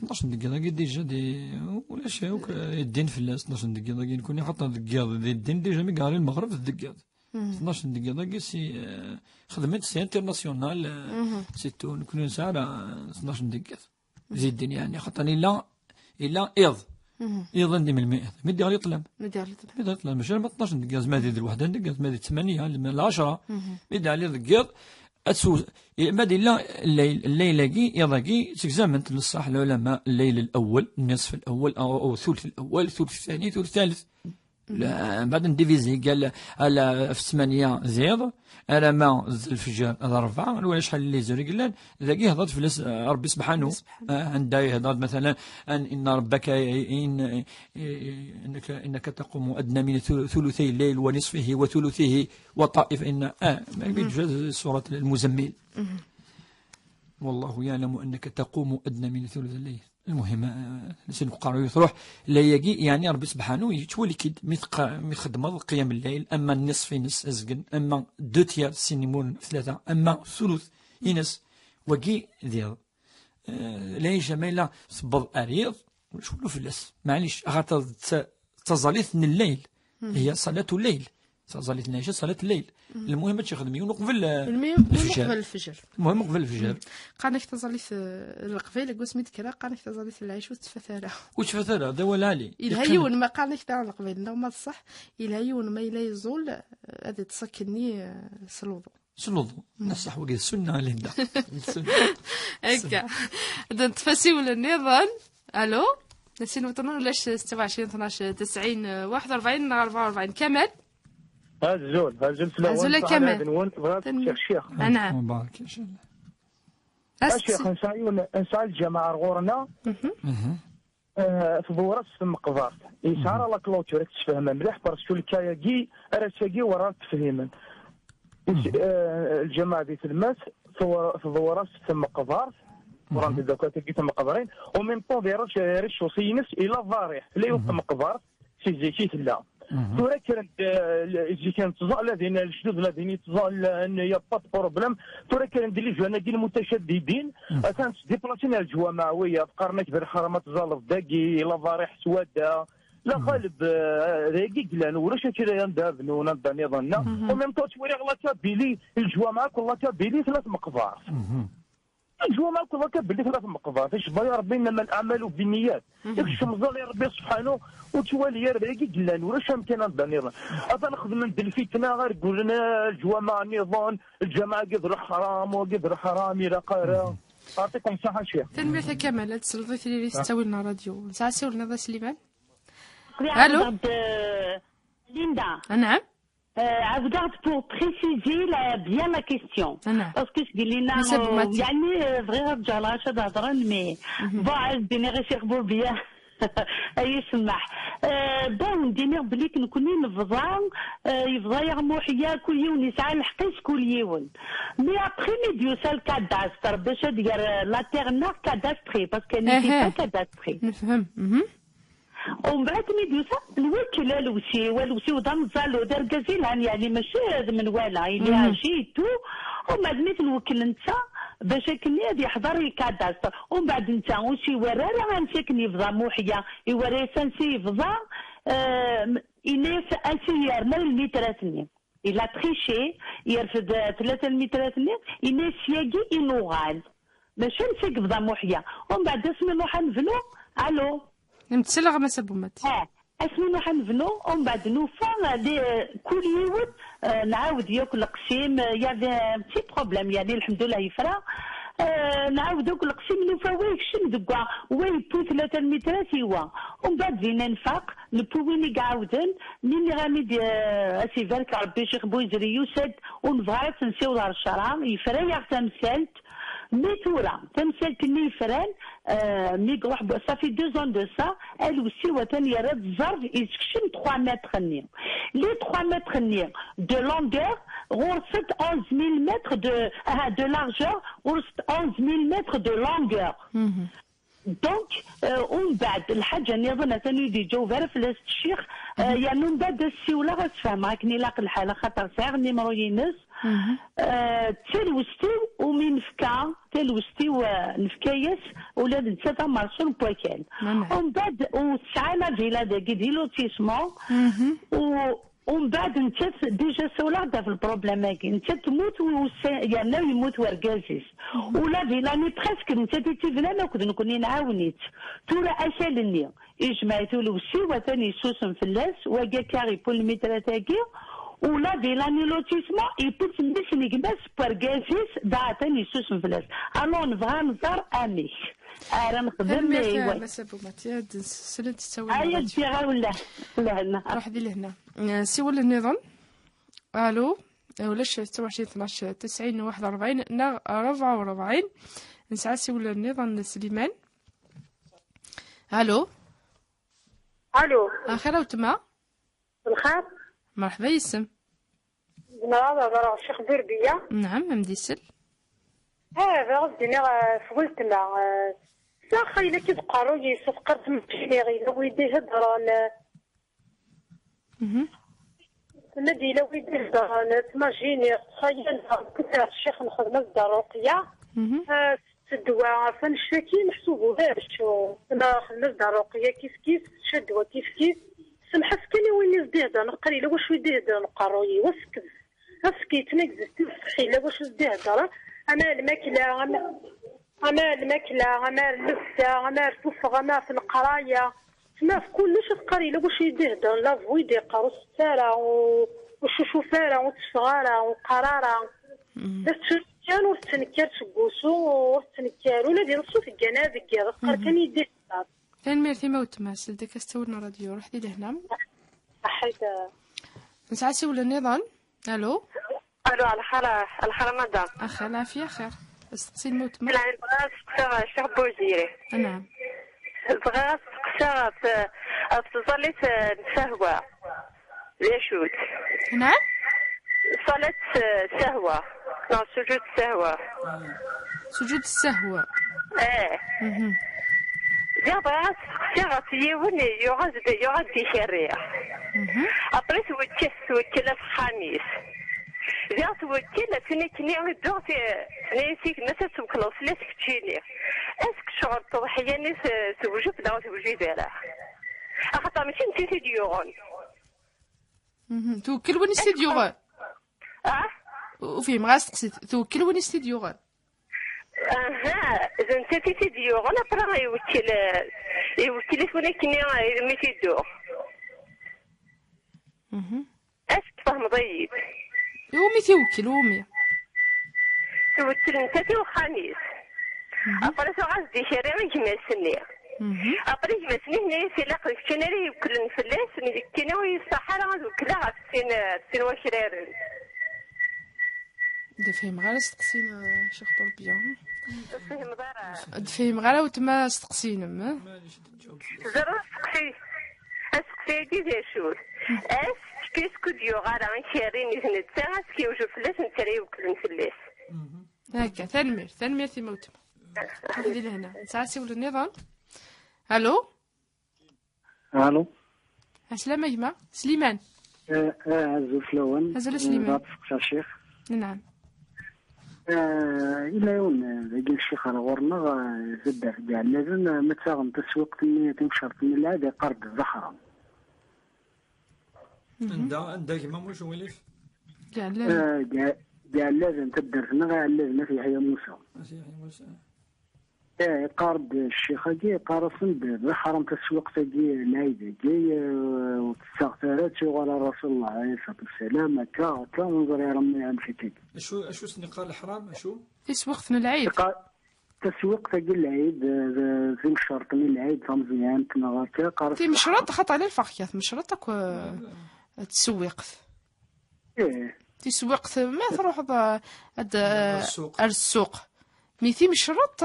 12 دقيقة ديجا دي ولا شيء الدين في 12 دقيقة نكون حتى دقيقة الدين ديجا مي قاري المغرب في الدقيقة 12 دقيقة سي خدمت سي انترناسيونال سيتو نكون ساعة 12 دقيقة زيدين يعني خاطر إلا إيض عندي من 100 مدي على يطلب ماشي 12 دقيقة زعما دير واحدة دقيقة زعما 8 من 10 مدي على دقيقة أتسوز مادي لا الليل يضاقي تكزامنت للصح العلماء الليل الأول النصف الأول أو الثلث الأول الثلث الثاني الثلث الثالث بعد نديفيزي قال على في 8 زيض على ما الفجر 4 ولا شحال اللي زر قال ذاك هضر فلس ربي سبحانه عنده يهضر مثلا ان ربك انك تقوم ادنى من ثلثي الليل ونصفه وثلثه وطائف ان سوره المزمل والله يعلم انك تقوم ادنى من ثلث الليل. المهم سنبقى يروح لا يجي يعني ربي سبحانه يتولي كيد مخدمة قيام الليل اما النصف نص ازقن اما دو تيار سينيمون 3 اما ثلث ينس وكي ديال لا يجمع صبر اريض شولو فلاس معليش غاتا تزاليث الليل هي صلاة الليل صليت العشاء صلاة الليل. المهم هادشي خدمي ونقبل الفجر. المهم قبل الفجر. قانك تزالي في القبيل قوس ميت كرا قانك تزالي في العيش وتفثاله. وتفثاله هذا هو العالي. الهيون ما قانك تاع القبيل نوما الصح الهيون ما إلا يزول هذه تسكني سلوضو. سلوضو نصح وقيل السنة لهنا. هكا. إذا تفسي ولا النظام. ألو. نسينا وطنون ولاش 26 12 90 41 44 كمال. هزول كمان الشيخ نعم مبارك ان شاء الله. الشيخ نسال الجماعه غورنا في بورس في المقبرة يسعر لا كلوتور تفهم مليح باسكو الكاياكي راه ورا تفهما الجماعه ديال الماس في بورس في المقبرة ورا دوكا تلقيت المقبرين ومن طون دايرش وصينس الى ضاريح لا يوقف المقبرة شي زيتي لا تورا كانت اللي كانت تظل الذين الجدد الذين تظل ان هي با بروبليم تورا كانت ديال الجنادي المتشددين كانت ديبلاسينا الجوامع ويا فقرنا كبر حرمات تزال داكي لا ضريح سواده لا غالب راكي كلان وراش كذا يندها بنونا داني ظنا وميم طو توري غلا بيلي الجوامع كلها بيلي 3 مقبار الجوامع كلها كبلي 3 مقبار اش باغي ربي انما الاعمال بالنيات ياك الشمزه ربي سبحانه وتوالي يا ربي كلان وراش يمكن نظن هذا نخدم من الفتنه غير يقول لنا الجوامع نظام الجماعه قدر حرام وقدر حرام الى قاره اعطيكم صحه شيخ تنبيه كمال تسلطي في اللي يستوي لنا راديو ساسي ولا ذا سليمان الو ليندا نعم I voudrais pour préciser bien la question. Parce que je dis يعني غير جالاش هضرن مي بعد ديني غير شيخ بوبيا اي سمح بون ديني بلي كنكوني نفضا يفضا يغمو حيا كل يوم يسعى الحقيس كل يوم مي ابخي ميديو سال كاداستر باش دير لا تيرنا كاداستري باسكو نيتي كاداستري نفهم ومن بعد ميديوسا الوكل الوسي والوسي وضم زالو دار كازيلان يعني ماشي من ولا اللي شي تو ومن بعد ميت الوكل انت باش كني غادي يحضر الكاداستر ومن بعد انت وشي ورا راه غنسكن يفضى موحيه يوري سانسي يفضى إناس أنسيار من المتراتني إلا تريشي يرفد 3 المتراتني إناس يجي إنوغال باش نسيك فضى موحيه ومن بعد اسمي نروح نفلو ألو نمتسلغ ما سبومات اسمي نروح نفنو ومن بعد نوفا كل يوم نعاود ياكل قسيم يا بتي بروبليم يعني الحمد لله يفرا نعاود ياكل قسيم نوفا ويك شندقا ويبو 3 مترات يوا ومن بعد زينا نفاق نبويني قعاودن مني غامي اسي بارك ربي شيخ بويزري يوسد ونبغى تنسيو دار الشرع يفرا يا تمثالت مي تورا تمثالت مي فران مي قروح صافي 2 ans de ça elle aussi وثاني راه الظرف يسكشم 3 متر ني لي 3 متر ني de longueur غرست 11000 متر de largeur غرست 11000 متر de longueur دونك ومن بعد الحاجه نظن ثاني دي جو فير في الشيخ يعني من بعد السيوله غتفهم راكني لاق الحاله خاطر ساغ النيمرو ينس تلوستي ومن فكا تلوستي ونفكايس ولا نتا مارشون بوكال ومن بعد وتسعى لا فيلا داكي دي لوتيسمون ومن بعد انت ديجا سولا في البروبليم هاكي انت تموت يعني يموت وركازيس ولا فيلاني بريسك انت تيتي فيلا ما كنت نكوني نعاونيت تورا اسالني اجمع تولوسي وثاني سوسن فلاس وكا كاري بول مترات هاكي ولا فيلاني لوتيسمون يبوت نبس نكباس بوركازيس دا ثاني سوسن فلاس الو نبغى نزار اميك راه نخدم ايوا مسابو ماتيا سلنت تسوي هيا ديها ولا لهنا روح دي لهنا سوى النظام. الو ولاش 26 12 90 41 44 نسعى سوى النظام سليمان. الو اخيرا وتما الخير مرحبا يسم هذا الشيخ بردية. نعم ممديسل غادي فقلت لا ساخا إلا كيبقارو يسفقر مشي غير ويدي هضران نادي إلا ويدي هضران تماجيني تخيل كنت الشيخ نخدم الدروقية الدواء فنشتكي محسوبو باش انا خدمت الدروقية كيف شدوة كيف سمحت كاني وين يزداد نقري لا واش يديد نقروي واسكي تنقز تصحي لا واش يزداد انا الماكله انا اللفته انا الفوفه انا في القرايه ما في كلش تقري لا واش يديد لا فويدي قرو الستاره وشوشوفاره وتشغاره وقراره كانوا التنكار تقوسو والتنكار ولا ديال الصوت الجنازه كذا قرا كان يديد كان ميرتي موت ما سلدك استورنا راديو روح دي لهنا حيت نسعى سول النظام. الو الحلا مدام اخي العافيه خير استقسي الموت ما العين بغا تقصى الشيخ بوزيري. نعم بغا تقصى تصليت السهوة ليشوت. نعم صلاة سهوة سجود السهوة سجود السهوة بغا تقصى يغاد يشريع أبري توكل الخميس إذا توكل تنكني دوغ نسيك نسا توكل سلاسك تشيني اسك شغل تضحية ناس توجد لا توجد لا أخطأ ماشي نسيت ديوغون توكل وين استديوغون وفيه مغاس تقصد توكل وين استديوغون إذا نسيت ديوغون أبرا يوكل ولكن ماشي دوغ اسك فهم ضيق يومي توكل ومي توكل نتاتي وخميس أبرا غازدي شارع جماسني أبرا جماسني هنا سلاق الكناري يوكل نفلاس نذكينا ويصحى غاد وكلا سين وشرارن دفهم غير استقسينا شيخ طربية دفهم دارا دفهم غير وتما استقسينا ما زرو اسقسي دي شوت كيسكو ديوغارا شارين نتسا اسكي وجو فلاس نتري وكل نفلاس هكا ثنمير في موتم خذي لهنا نسعسي ولا النظام. الو السلام يما سليمان عزو فلوان هزل سليمان الشيخ. نعم إلا يوم ذاك الشيخ على غورنا زد كاع لازم متساغم تسويق تمشرط من العادة قرض الزحرة عندها كيما موش وليف كاع لازم تدر فينا لازم في حياة موسى قارد الشيخ جي قارصن بحرم تسويق تجي العيدة جي وتستغفرات شغل رسول الله عليه الصلاة والسلام كا منظر يا رمي عم شكيك اشو سني قال الحرام اشو تسويق في العيد تسويق تجي العيد في مشرط من العيد رمزيان كنا غاكا قارص في مشرط خط على الفخيات مشرطك تسويق تسويق ما تروح السوق ميتي مشرط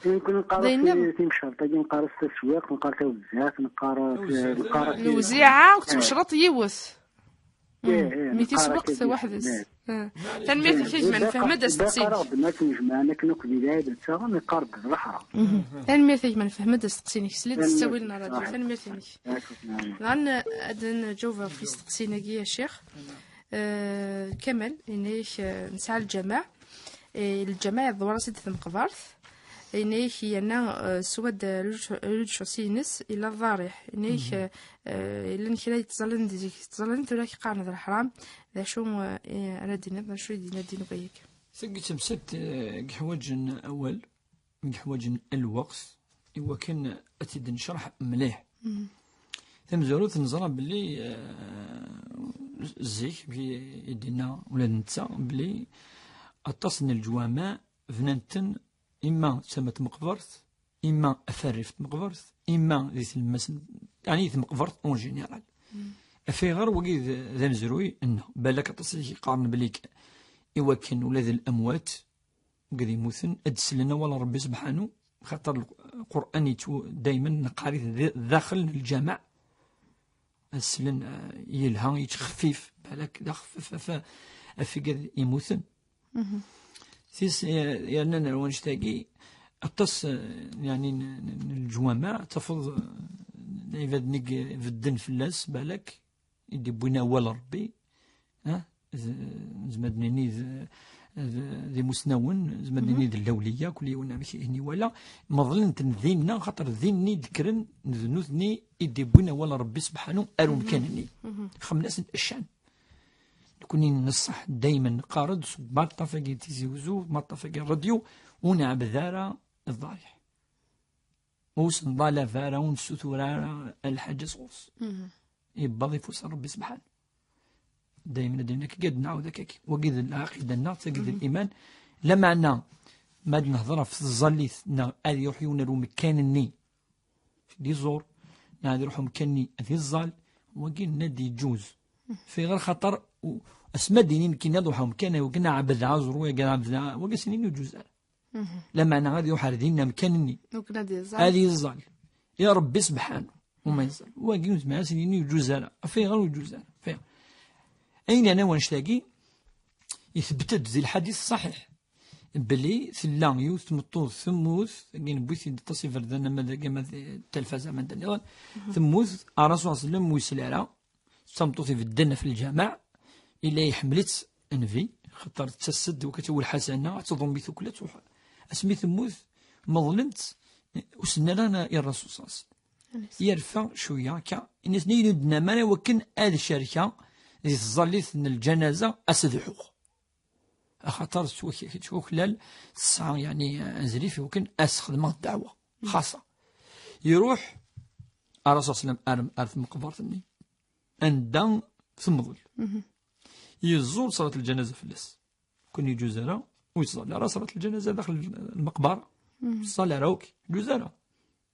يمكن نقارن في مشرط تجي نقارن التسويق نقارن بزاف نقارن الوزيعة وتمشرط يوث ميتي سوقت واحد تنمية كيجمع نفهم هذا استقسيم ما كيجمعنا كنوك بداية تاغا نقارب الزحرة تنمية كيجمع نفهم هذا استقسيني سليت تسوي لنا راديو تنمية ثاني غان أدن جوفا في استقسينا يا شيخ كمل إنيش نسعى الجماعة الضوارة سيدة مقبارث إنيش ينا سود رجع سينس إلى الضارح إنيش إلا نكلا تظلن تراك قارن ذا الحرام ذا شو أنا دينا ذا شو دينا بيك ثقت مسد حواج أول من حواج الوقت إوا كان أتيد نشرح مليح ثم زروت نزرى بلي الزيك بيدينا ولا نتسا بلي أتصن الجوامع فنانتن إما تسمت مقبرت إما أفرف مقبرت إما ذي المسن يعني مقبرت أون جينيرال في غير وقيد ذا مزروي إنه بالك تصلي قارن بليك يوكن ولاد الأموات وقد يموتن أدسلنا ولا ربي سبحانه خاطر القرآن دايما نقاري داخل الجامع السلن يلها يتخفيف بالك داخل في قد يموتن سيس يعني أنا ونشتاقي التص يعني الجوامع تفض يفدنك في الدن فلاس بالك يدي بوينا ولا ربي زمدني ذي مسنون زمدني ذي اللولية كل يوم هني ولا مظلنت ذيننا خاطر ذيني ذكرن ذنوثني يدي بوينا ولا ربي سبحانه أرو مكانني خمناس الشان كوني نصح دايما قارد ما طفقي تيزيوزو ما طفقي الراديو ونعب ذارة الضايح وس نضال فارا ونسوثورا الحاجة صوص يبغى يفوز ربي سبحانه دايما دايما قد نعود كيك وقد العقيدة الناس قد الإيمان لما أنا ما نهضر في الظليث هذه يروحون رو مكانني دي زور نادي يروحوا مكانني هذه الظل وقيل ندي جوز في غير خطر اسماء دينين كنا نروحوا مكانه وقلنا عبد عازر وقلنا عبد وقال سنين وجوز لما أنا غادي يروح ديننا مكانني هذه الظل يا ربي سبحانه وما يزال وقيل مع سنين وجوز في غير وجوز في أين أنا ونشتاقي يثبتت ذي الحديث الصحيح بلي ثلان يوث مطوث ثموث كاين بوثي تصيفر ذا ماذا كما التلفزه من دنيا ثموث الرسول صلى الله عليه وسلم ويسلع صمتوثي في الدنة في الجامع إلا يحملت انفي خطر تسد وكتول حسنه تضم بثكلت اسمي ثموث مظلمت وسنا لنا يا الرسول صلى الله عليه وسلم يرفع شويه كا الناس نيدنا ما وكن هذه الشركه اللي تظليت من الجنازه اسدحوخ خاطر شو خلال الساعة يعني انزلي وكن خدمة الدعوة خاصة يروح الرسول صلى الله عليه وسلم أرث مقبرتني أندان ثم ظل يزور صلاة الجنازة في اللس كون يجوزها ويصلي على صلاة الجنازة داخل المقبرة صلي روك جوزها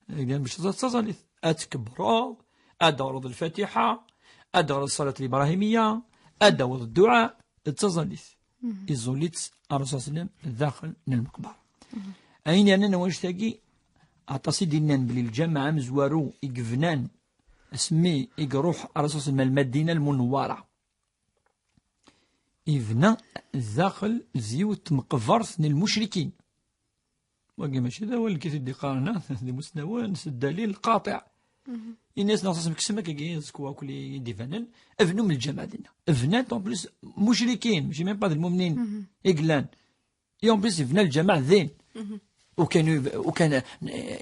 يعني باش تصلي أتكبر أدور الفاتحة أدور الصلاة الإبراهيمية أدور الدعاء تصلي إزوليت الرسول صلى الله عليه وسلم داخل المقبرة أين أنا ونشتاقي أعتصي دينان بلي الجامعة مزوارو إقفنان اسمي إقروح الرسول صلى الله عليه وسلم المدينة المنورة إذنا داخل زيوت مقبرث المشركين وقي ماشي هذا هو اللي كيدي قارنا دي مستوى الدليل القاطع الناس ناقص مكسمه كي سكوا كل يدي فنان افنوا من الجامعه ديالنا افنان طون بليس مشركين ماشي ميم با المؤمنين اقلان يوم بليس فنا الجامع ذين وكان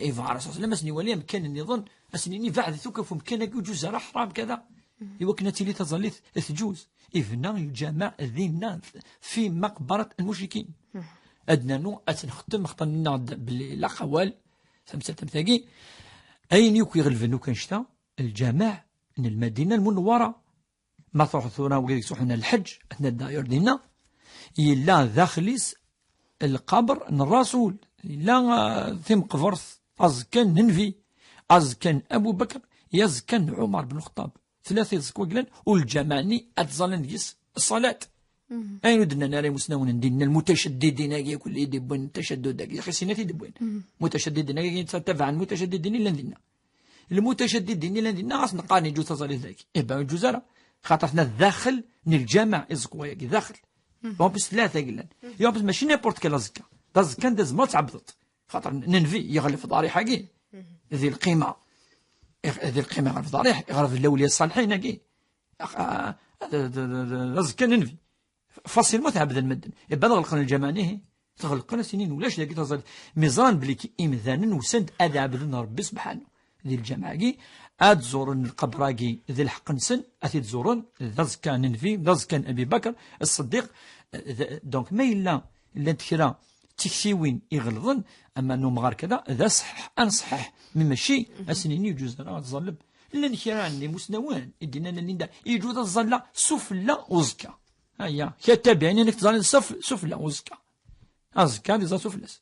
يفعل الرسول صلى الله عليه وسلم كان النظام اسنيني بعد ثوكف مكان جوج راه حرام كذا يوكنتي لي تظليت ثجوز افنا الجامع ذين في مقبره المشركين ادنا نو اتنختم خطنا باللي لا خوال سمسات مثاقي أين يوكي غلفنو كنشتا الجامع من المدينة المنورة ما تروح ثورا وقيل يصحنا الحج أثناء الدائر دينا إلا داخليس القبر الرسول إلا ثم قبرث أزكن ننفي أزكن أبو بكر يزكن عمر بن الخطاب ثلاثة زكوكلان والجامعني أتظلن يس الصلاة أين ودنا ناري مسنون ديننا المتشددين يا كل يدبون التشدد يا أخي سيناتي يدبون متشددين يتبع المتشددين اللي عندنا المتشددين اللي عندنا أصلا قاني جوز تصالي ذاك إبا جوزارة خاطرنا داخل من الجامع إزقوا ياكي داخل يوم بس ثلاثة قلنا يوم بس ماشي نيبورت كلا زكا دازكا داز ما تعبدت خاطر ننفي يغلف ضاري حقي ذي القيمة يغلف ضاري يغلف الأولياء الصالحين حقي دازكا ننفي فصل ما تعبد المدن يبقى غلقنا الجمانيه تغلقنا سنين ولاش لاقي تظل ميزان بليك إمذانا وسند أذا عبدنا ربي سبحانه ذي الجماعة أتزورن القبراقي ذي الحق نسن أتي تزورن ذاز كان ننفي ذاز كان أبي بكر الصديق دونك ما إلا تكرا تكسيوين يغلظن أما نوم غير كذا ذا صح أنصحح مما شيء أسنين يجوز أنا تظلب لأن كرا عندي مسنوان يدينا لندا يجوز الظلة سفلة وزكا هيا كتابعني انك تظن سفلة وزكا ازكا دي سفلس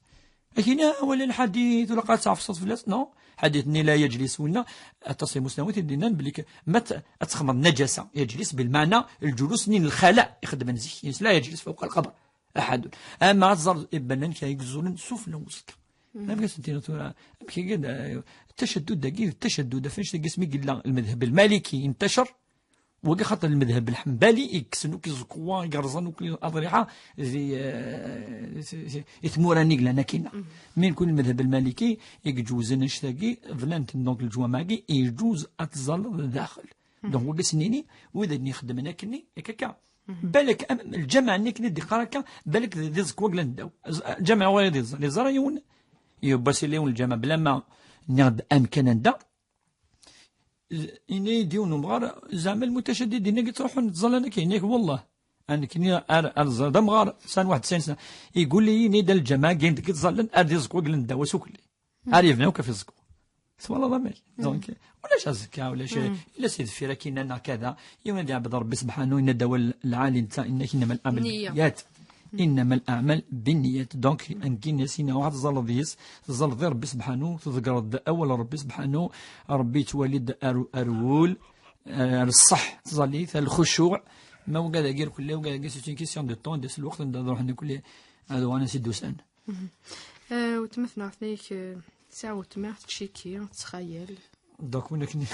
لكن ولا الحديث ولا قاعد تعرف الصوت فلاس نو حديثني لا يجلس ولا التصريح المسلمين تدينا بليك ما تخمر نجاسة يجلس بالمعنى الجلوس من الخلاء يخدم نزيه لا يجلس فوق القبر أحد أما تزر إبنا كيجزون سفلى وسط ما بقاش انت كي التشدد دقيق التشدد فاش تقسمي قلنا المذهب المالكي انتشر وقا خاطر المذهب الحنبلي يكسنو كيزكوا يقرزنو كل الاضرحه يثموراني لنا كاينه من كل المذهب المالكي يجوز نشتاقي فلانت دونك الجواماكي يجوز اتزل داخل دونك وقا سنيني واذا نخدم كني هكاكا بالك الجمع انك ندي قراكا بالك ديزك وقلا نداو جمع ولا ديز لي زرايون يباسي ليون الجمع بلا ما نغد امكن ندا إني ديون مغار زعما المتشددين كي تروحوا نتظلنا كاينك والله انا كني ارزا مغار سنه 91 سنه يقول لي ني دال الجماعه كاين كي تظلن ادي زكو قال نداو سوكلي عارفنا وكيف زكو والله ضمير دونك ولا زكا ولا شيء الا سيد فيرا كايننا كذا يوم دي عبد ربي سبحانه ان الدواء العالي نتا انك انما الاعمال بالنيات انما الاعمال بالنيات دونك انكين ياسين واحد الزلضيس الزلضي ربي سبحانه تذكر اول ربي سبحانه ربي توالد ارول الصح تظلي الخشوع ما وقال غير كله وقال غير سيتي كيسيون دو طون ديس الوقت نروح نقول هذا وانا سيدو سان وتمثنا فيك ساعه وتما تشيكي تخيل دونك وين كني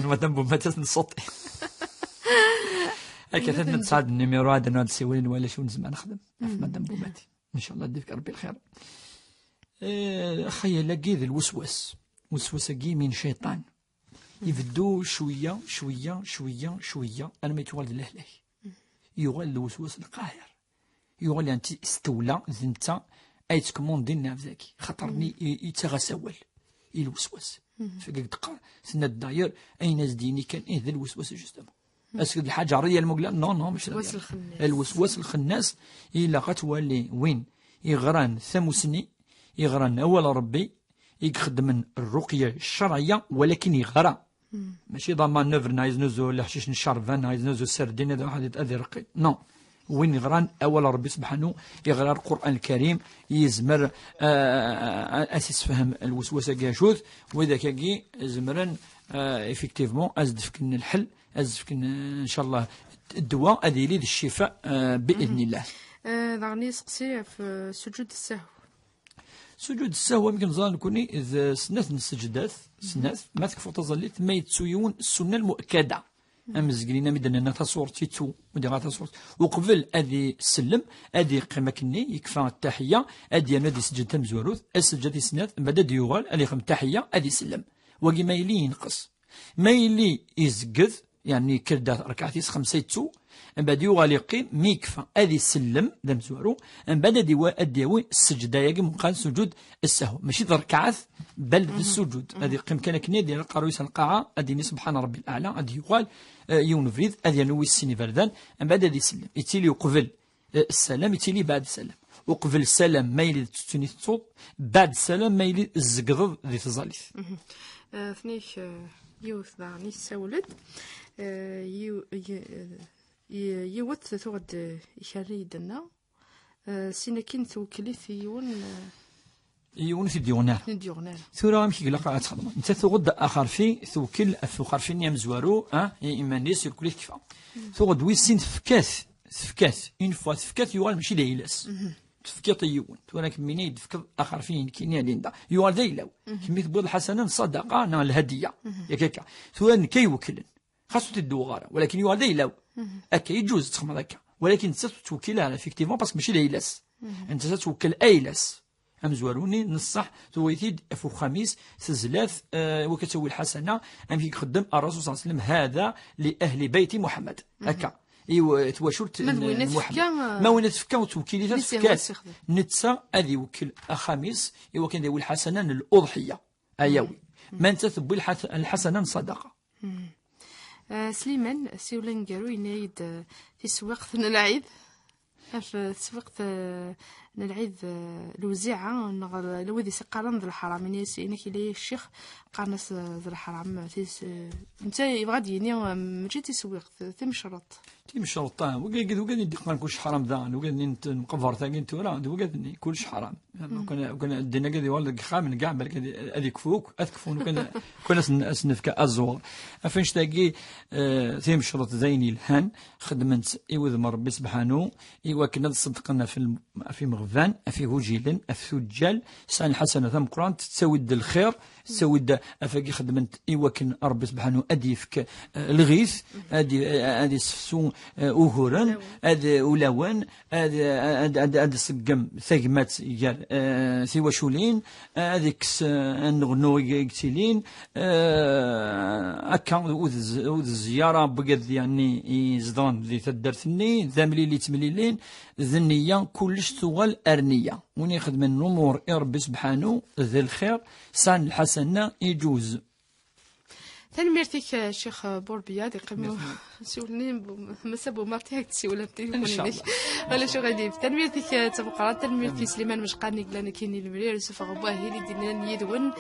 ما تنبو ما تنصطي هكا نتساعد النيميرو هذا نقعد سوين ولا شو نزعما نخدم مادام بوماتي ان شاء الله يديك ربي الخير. خيا لاقي ذا الوسواس وسوسه كي من شيطان يبدو شويه شويه شويه شويه انا ما يتوالد لهله يغال الوسواس القاهر يغال انت استولى انت ايت كوموندي نافذاكي خاطرني يتغسول الوسواس فكيك تقرا سنه داير اين زديني كان ذا الوسواس جوستومون اسكو الحجريه المقله نو مش الوسواس الخناس الا غتولي وين يغران ثمسني يغران اول ربي يخدم من الرقيه الشرعيه ولكن يغرى ماشي ضمان نوفر نايز نزو لحشيش نشرفان نايز نزو سردين هذا واحد يتاذي رقي نو وين يغران اول ربي سبحانه يغرى القران الكريم يزمر اساس فهم الوسوسه كاشوث واذا كي زمرن افكتيفمون ازدفكن الحل ازدفكن ان شاء الله الدواء هذه لي الشفاء باذن الله. دعني سقسي في سجود السهو. سجود السهو يمكن نظن نكوني اذا سنات السجدات سنات ما تكفو تظليت ما يتسويون السنه المؤكده امزقلينا مدنا تصورتي تو ودي تصورت وقبل ادي السلم ادي قيمه كني يكفى التحيه ادي انا دي سجدت مزوروث السجد سنات بدا ديوغال ادي خم تحيه ادي سلم وكي ما يلي ينقص ما يلي يزقذ يعني كردات ركعتي خمسه تو من بعد يوغال يقيم ميكفى ادي سلم ذا مزورو من بعد اديوي السجده يجي مقال سجود السهو ماشي ركعات بل السجود ادي قيم كان كني ديال قرويس القاعه ادي سبحان ربي الاعلى ادي يقال يونفريد ادي نوي السيني فردان من بعد ادي سلم يتيلي قبل السلام يتيلي بعد السلام وقبل السلام ما يلي تسني الصوت بعد السلام ما يلي الزقض ذي تزاليث ثنيك يوث دعني سولد يوث ثغد يشاري دنا سينكين توكلي في يون في ديونال ثورة مشي قلقا تخدم انت ثغد اخر في توكل اخر في نيام زوارو ايمانيس يكل كيفا ثغد ويسين فكات اون فوا فكات يوال ماشي ليلاس تفكيط يون ولكن منين يدفك اخر فين كاين ليندا يوال دايلاو كميت بود الحسنه صدقه نا الهديه ياك ثوان كيوكلن خاصو تدو غاره ولكن يوال دايلاو اكا يجوز تخمر هكا ولكن انت توكلها على فيكتيفون باسكو ماشي ليلاس انت توكل ايلاس امزواروني نصح تويتيد افو خميس سزلاث وكتسوي الحسنه ام يخدم الرسول صلى الله عليه وسلم هذا لاهل بيت محمد هكا ايوا تواشرت ما وين تفكا وتوكيلي تفكات نتسا هذه وكل خميس ايوا كان داوي الحسنه للاضحيه اياوي ما انت تبوي الحسنه صدقه. سليمان سيولان قالوا ينايد في سوقت العيد في سوقت العيد الوزيعة لوذي سقارن ذا الحرام إنك إلي الشيخ قارنس ذا الحرام انت يبغى ديني ماشي تيسويق تمشرط طه وقاعد يدقن كلش حرام ذا وقاعد نقفر ثاني تورا وقاعد كلش حرام كنا الدنيا قاعد يولد خامن كاع بالك هذيك فوق اذكفون كنا اسنفك ازور افنش تاقي تيمشرط زيني الهان خدمت ايوذ ربي سبحانه ايوا كنا تصدقنا في مغفان في هجيل في ثجال سان الحسنه ثم قران تسود الخير تسود افاقي خدمت ايوا كن ربي سبحانه اديفك الغيث ادي سفسون اوهورن ادي اولوان ادي سقم ثقمات يال سيوا شولين هذيك نغنو يقتلين اكا وذ الزياره بقد يعني يزدان ذي تدرتني ذاملي اللي تمليلين ذنيه كلش ثغل ارنيه وني خدم النمور ربي سبحانه ذي الخير سان الحسنه يجوز. تنميرتك شيخ بوربيا دي قيمو سولني مسابو مارتي هاك تسولها بتليفوني ولا شو غادي تنميرتك تبقى تنميرتي سليمان مشقاني قلنا كايني المرير يوسف غباهي اللي دينا يدون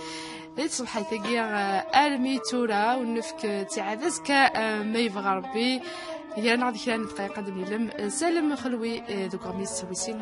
تصبحي تاكي ارمي تورا ونفك تعادزك ما يبغى ربي هي نعطيك دقيقه دقيقه سالم خلوي دوك غميس سويسين